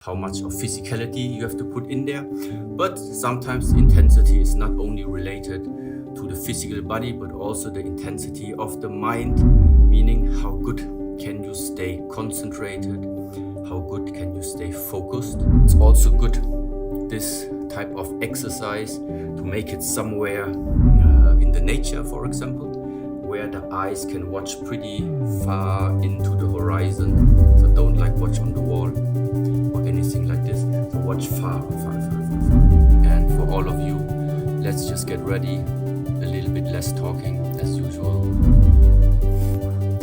how much of physicality you have to put in there. But sometimes intensity is not only related to the physical body, but also the intensity of the mind, meaning how good can you stay concentrated, how good can you stay focused. It's also good, this type of exercise, to make it somewhere in the nature, for example, where the eyes can watch pretty far into the horizon. So don't watch on the wall or anything like this. So watch far. And for all of you, let's just get ready. A little bit less talking as usual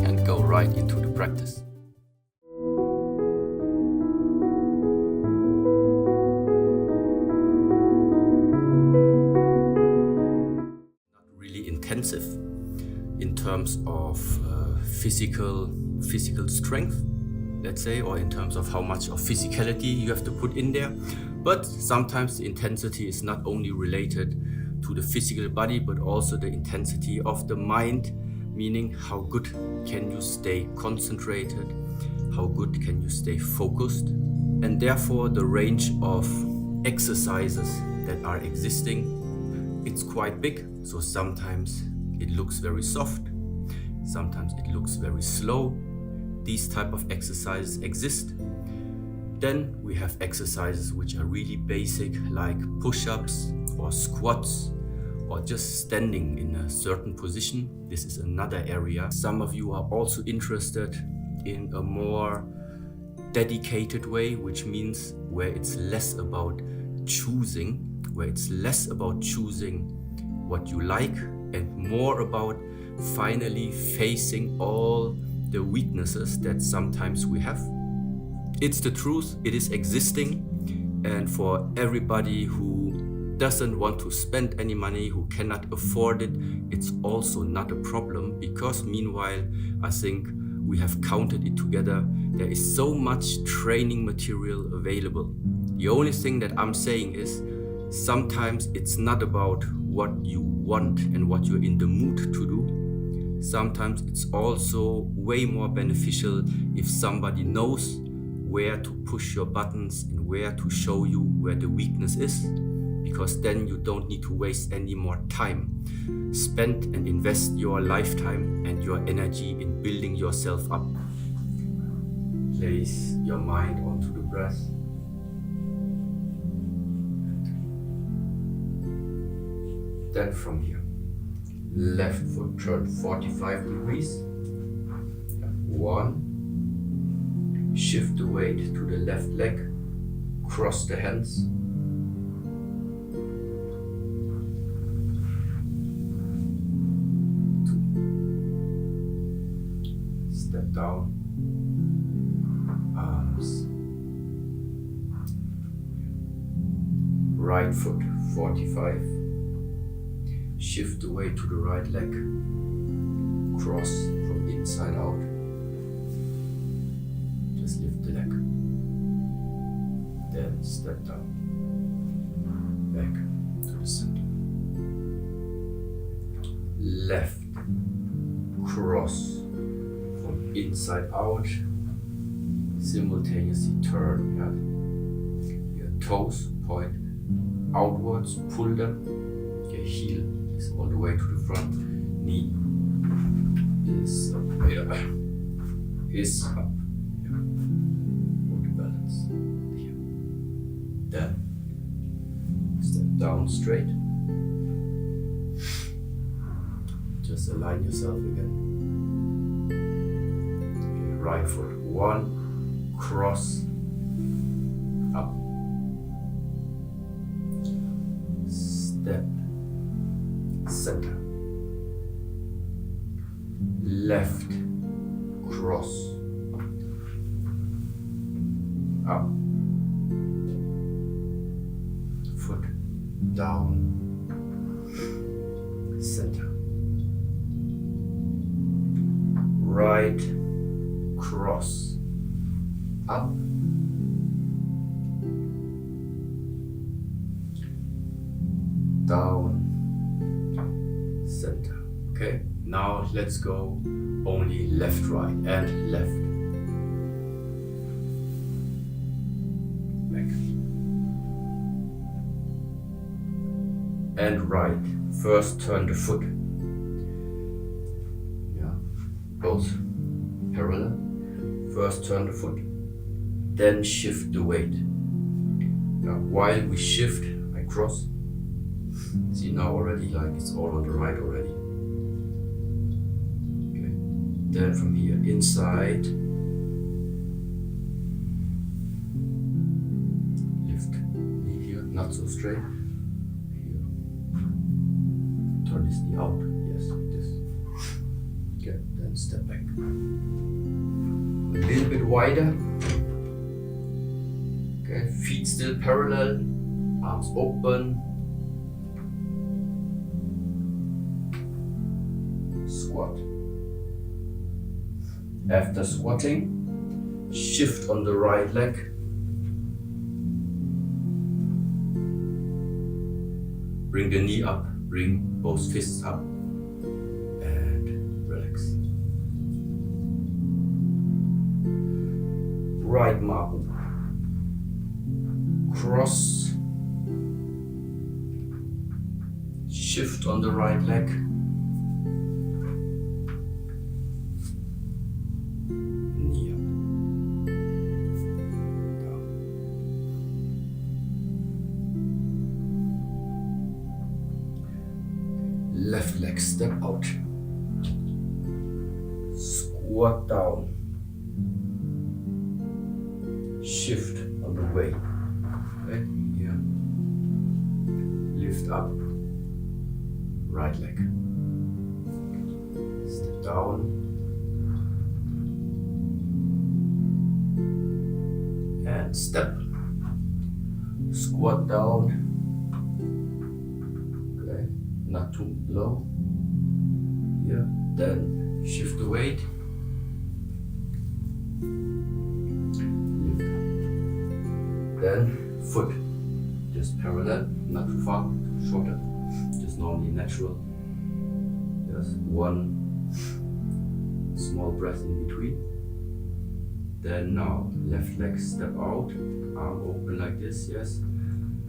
and go right into the practice. Not really intensive in terms of physical strength, let's say, or in terms of how much of physicality you have to put in there. But sometimes the intensity is not only related to the physical body, but also the intensity of the mind, meaning how good can you stay concentrated, how good can you stay focused. And therefore the range of exercises that are existing, it's quite big. So sometimes it looks very soft, sometimes it looks very slow. These type of exercises exist. Then we have exercises which are really basic, like push-ups or squats or just standing in a certain position. This is another area. Some of you are also interested in a more dedicated way, which means where it's less about choosing, what you like, and more about finally facing all the weaknesses that sometimes we have. It's the truth, it is existing, and for everybody who doesn't want to spend any money, who cannot afford it, it's also not a problem, because meanwhile, I think we have counted it together. There is so much training material available. The only thing that I'm saying is, sometimes it's not about what you want and what you're in the mood to do. Sometimes it's also way more beneficial if somebody knows where to push your buttons and where to show you where the weakness is, because then you don't need to waste any more time. Spend and invest your lifetime and your energy in building yourself up. Place your mind onto the breath. Then from here, left foot turn 45 degrees. 1. Shift the weight to the left leg. Cross the hands. 2. Step down. Arms. Right foot 45. Shift the weight to the right leg. Cross from inside out. Just lift the leg. Then step down. Back to the center. Left. Cross from inside out. Simultaneously turn. Your toes point outwards. Pull them. Your heel is all the way to the front. Knee is up here. Is up here. Hold the balance here. Then step down straight. Just align yourself again. Okay, right foot 1, cross, up. Step, center. Left, cross, up. Foot down, center. Right, cross, up. Down, center. Okay, now let's go only left, right, and left. and right. First turn the foot. Yeah, both parallel. First turn the foot, then shift the weight. Now while we shift, I cross. See now already like it's all on the right already. Okay. Then from here, inside. Lift knee here, not so straight. Here. Turn this knee out. Yes, like this. Okay, then step back. A little bit wider. Okay, feet still parallel, arms open. Squat. After squatting, shift on the right leg. Bring the knee up, bring both fists up, and relax. Right Mahu. Cross. Shift on the right leg. Knee up. Down. Left leg step out. Squat down. Shift on the way. Okay, here. Lift up. Right leg. Step down. And step. Squat down. Okay, not too low. Here. Then shift the weight. Then foot, just parallel, not too far, shorter, just normally natural. Just one small breath in between. Then now left leg step out, arm open like this, yes.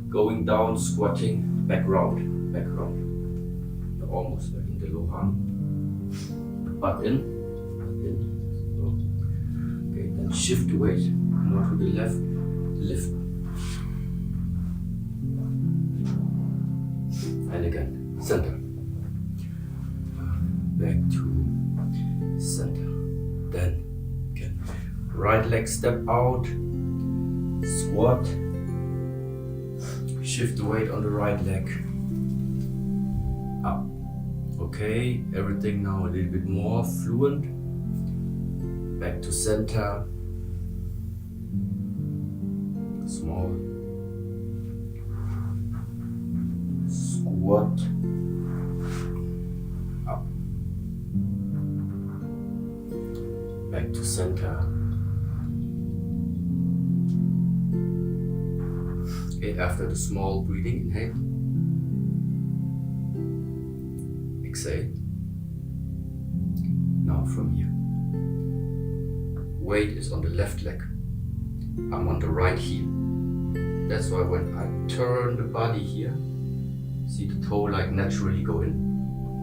Going down, squatting, back round. Almost in the low arm. Butt in. So, okay, then shift the weight more to the left, lift. And again, center. Back to center. Then again, right leg step out, squat, shift the weight on the right leg, up. Okay, everything now a little bit more fluent. Back to center. Small. Squat. Up. Back to center. Okay, after the small breathing, inhale. Exhale. Now from here. Weight is on the left leg. I'm on the right heel. That's why when I turn the body here, see the toe like naturally go in.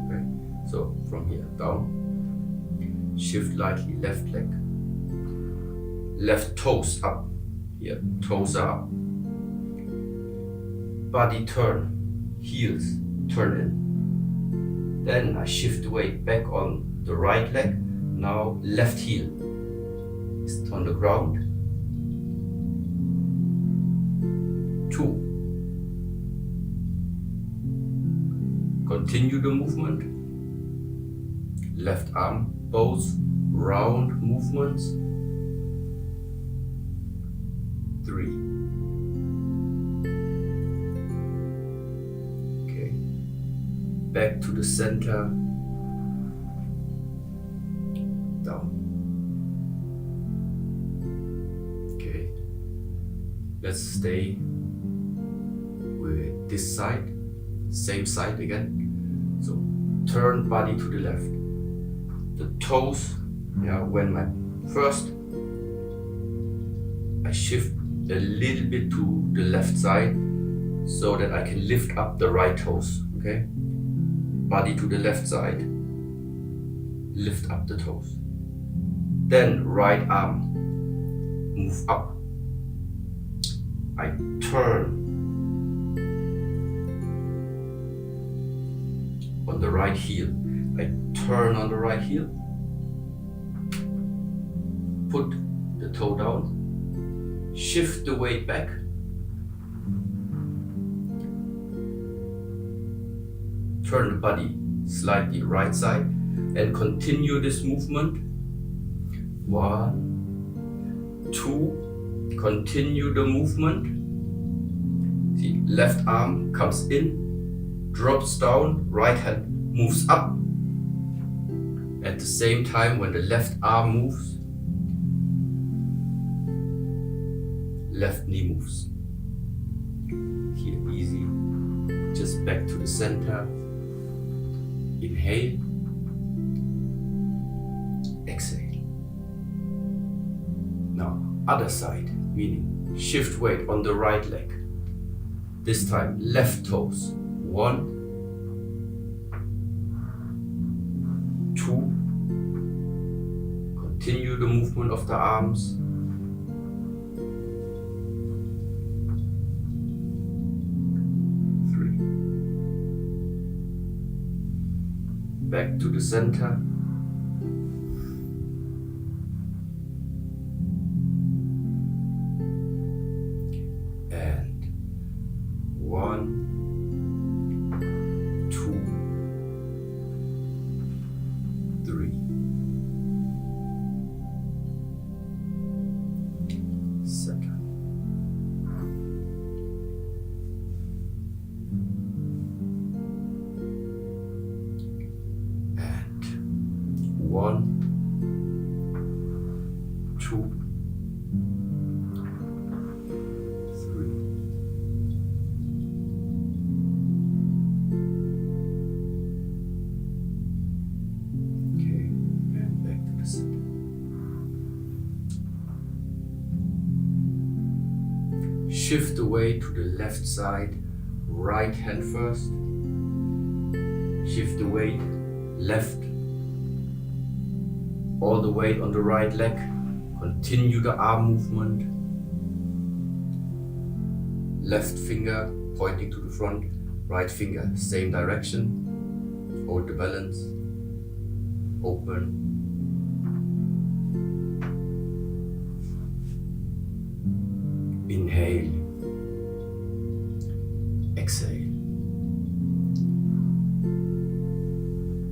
Okay? So from here down, shift lightly left leg. Left toes up. Here, toes are up. Body turn, heels turn in. Then I shift the weight back on the right leg. Now left heel is on the ground. 2. Continue the movement. Left arm, both round movements. 3. Okay. Back to the center. Down. Okay. Let's stay with this side. Same side again. So turn body to the left. The toes, when my first I shift a little bit to the left side, so that I can lift up the right toes, okay? Body to the left side, lift up the toes. Then right arm, move up. I turn on the right heel. I turn on the right heel, put the toe down, shift the weight back, turn the body slightly right side, and continue this movement. 1, 2, continue the movement. See, left arm comes in, drops down, right hand moves up. At the same time, when the left arm moves, left knee moves. Here, easy. Just back to the center. Inhale. Exhale. Now, other side, meaning shift weight on the right leg. This time, left toes. 1, 2. Continue the movement of the arms. 3. Back to the center. And 1, 2, 3. Center. And 1, 2, 3. Okay, and back to the center. Shift the weight to the left side, right hand first. Shift the weight left, all the weight on the right leg. Continue the arm movement. Left finger pointing to the front, right finger same direction. Hold the balance. Open. Inhale. Exhale.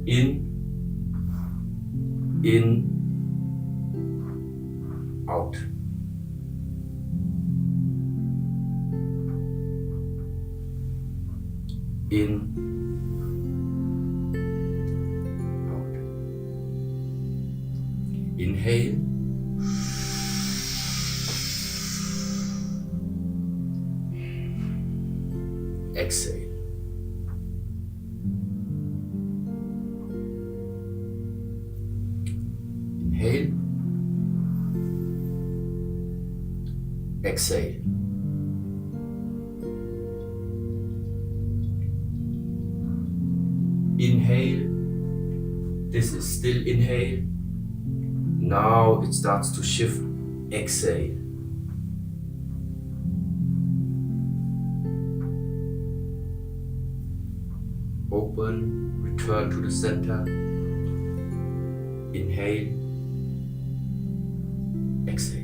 In, out. In, out. Inhale. Exhale. Inhale. Exhale. Inhale. This is still inhale. Now it starts to shift. Exhale. Open, return to the center. Inhale. Exhale.